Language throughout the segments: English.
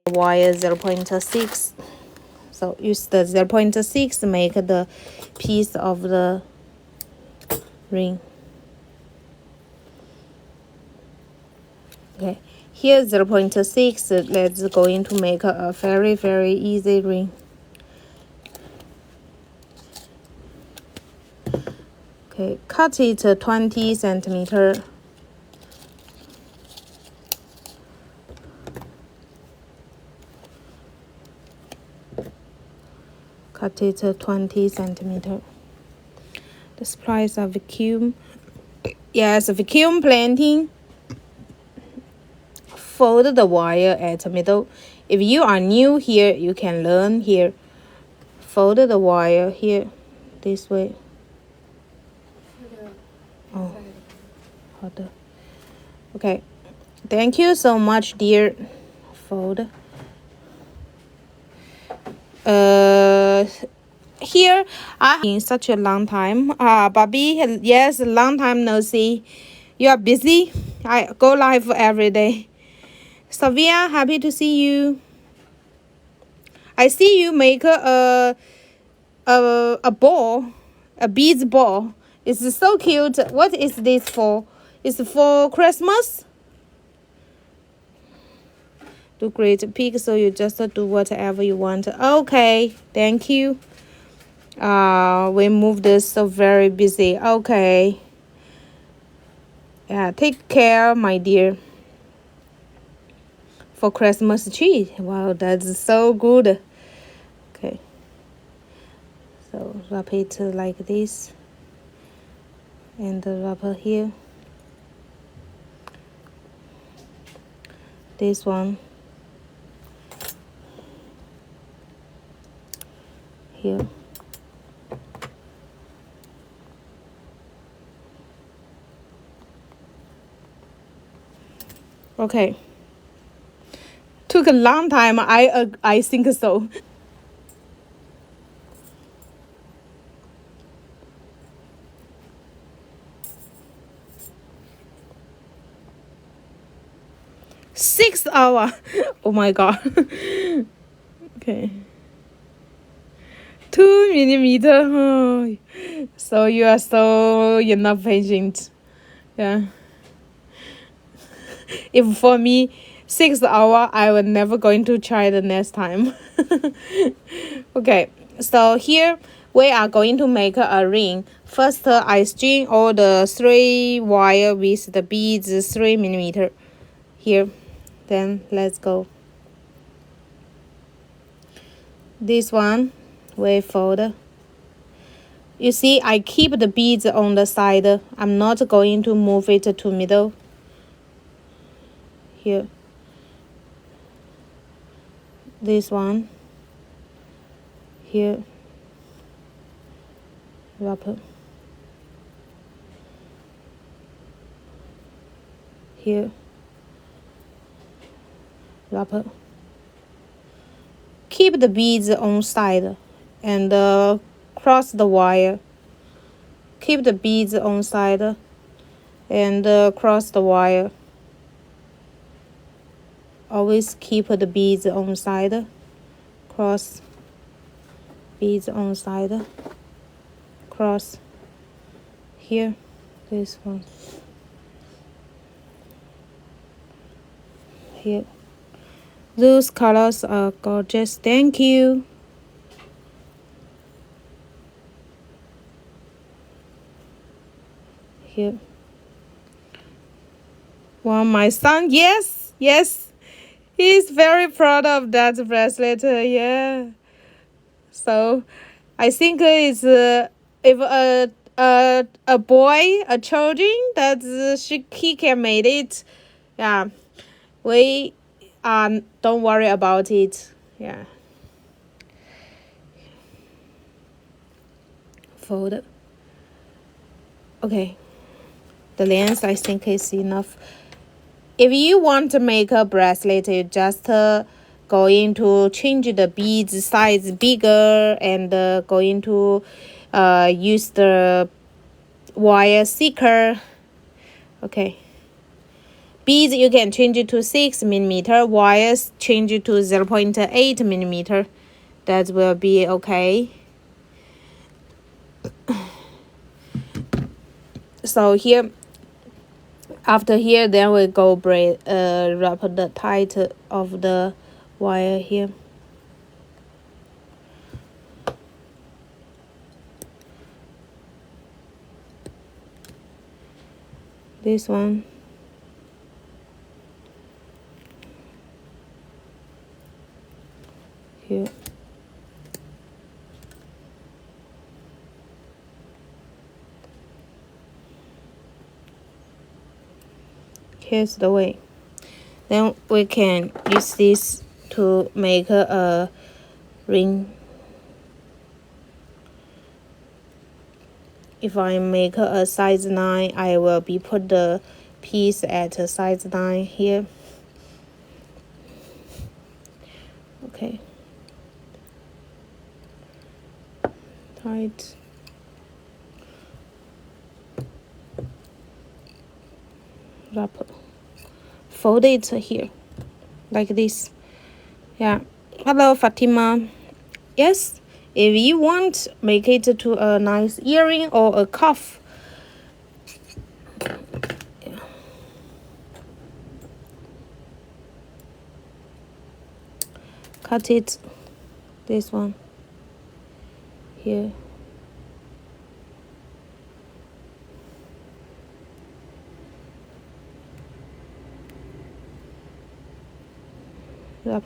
wire 0.6. So use the 0.6 make the piece of the ring. Okay, here 0.6. Let's going to make a very easy ring. Okay, cut it 20 centimeter. Cut it 20 centimeter. The price of vacuum. Yes, vacuum planting. Fold the wire at the middle. If you are new here, you can learn here. Fold the wire here, this way. Oh, okay. Thank you so much, dear. Fold. Here I in such a long time. Bobby, yes, long time no see. You are busy. I go live every day. Sophia, happy to see you. I see you make a ball, a beads ball. It's so cute. What is this for? It's for Christmas. Do great pick, so you just do whatever you want. Okay, thank you. We moved this so very busy. Okay. Yeah, take care, my dear. For Christmas tree. Wow, that's so good. Okay. So wrap it like this. And wrap it here. This one. Here. Okay. Took a long time. I think so. Six hours. Oh my god. Okay. 2 millimeter. Oh. So you are so enough patient. Yeah. If for me 6 hours, I will never going to try the next time. Okay, so here we are going to make a ring. First, I string all the 3 wire with the beads 3 millimeter here. Then let's go. This one we fold. You see, I keep the beads on the side. I'm not going to move it to middle. Here. This one. Here. Wrapper. Here. Wrapper. Keep the beads on side and cross the wire. Keep the beads on side and cross the wire. Always keep the beads on side. Cross. Beads on side. Cross. Here. This one. Here. Those colors are gorgeous. Thank you. Here. Wow, my son, yes, he's very proud of that bracelet. Yeah. So, I think it's if a boy, a children, that he can make it. Yeah, we don't worry about it. Yeah. Fold. Okay. The length I think is enough. If you want to make a bracelet, you just going to change the beads size bigger and going to use the wire thicker. Okay. Beads you can change it to 6 millimeter. Wires change it to 0.8 millimeter. That will be okay. So here, after here, then we go wrap the tight of the wire here. This one. Here. Here's the way. Then we can use this to make a ring. If I make a size 9, I will be put the piece at a size 9 here. Okay. Tight. Wrap. Fold it here, like this. Yeah. Hello, Fatima. Yes. If you want, make it to a nice earring or a cuff. Yeah. Cut it. This one. Here. Wrap.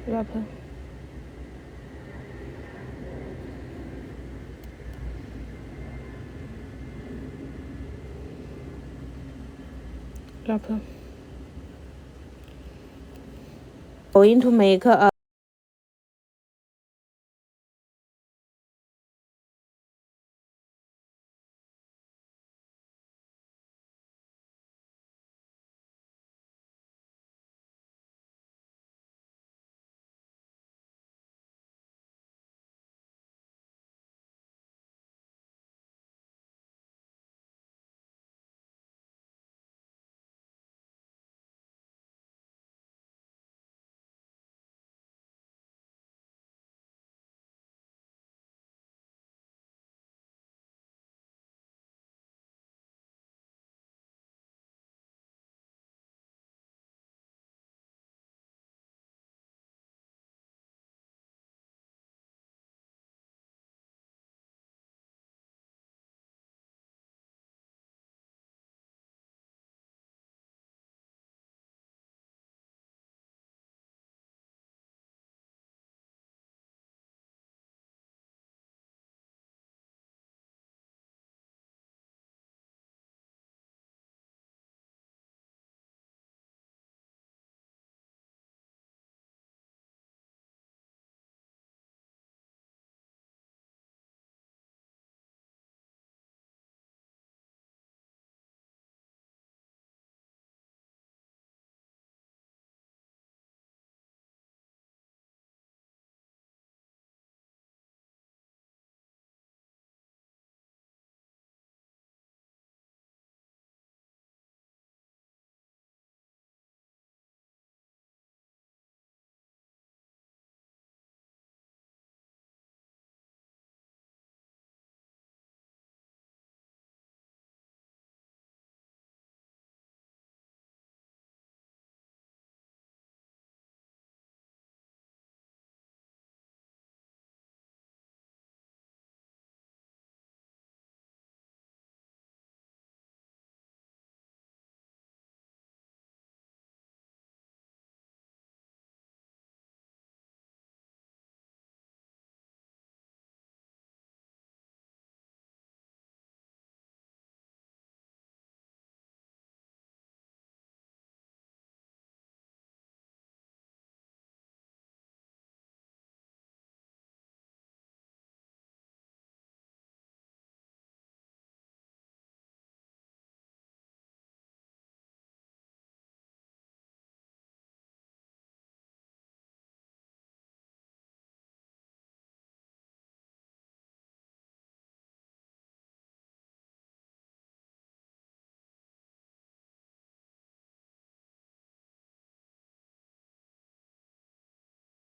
Wrap. Wrap. Going to make a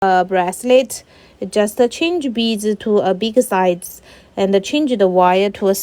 bracelet. Just change beads to a big size and change the wire to a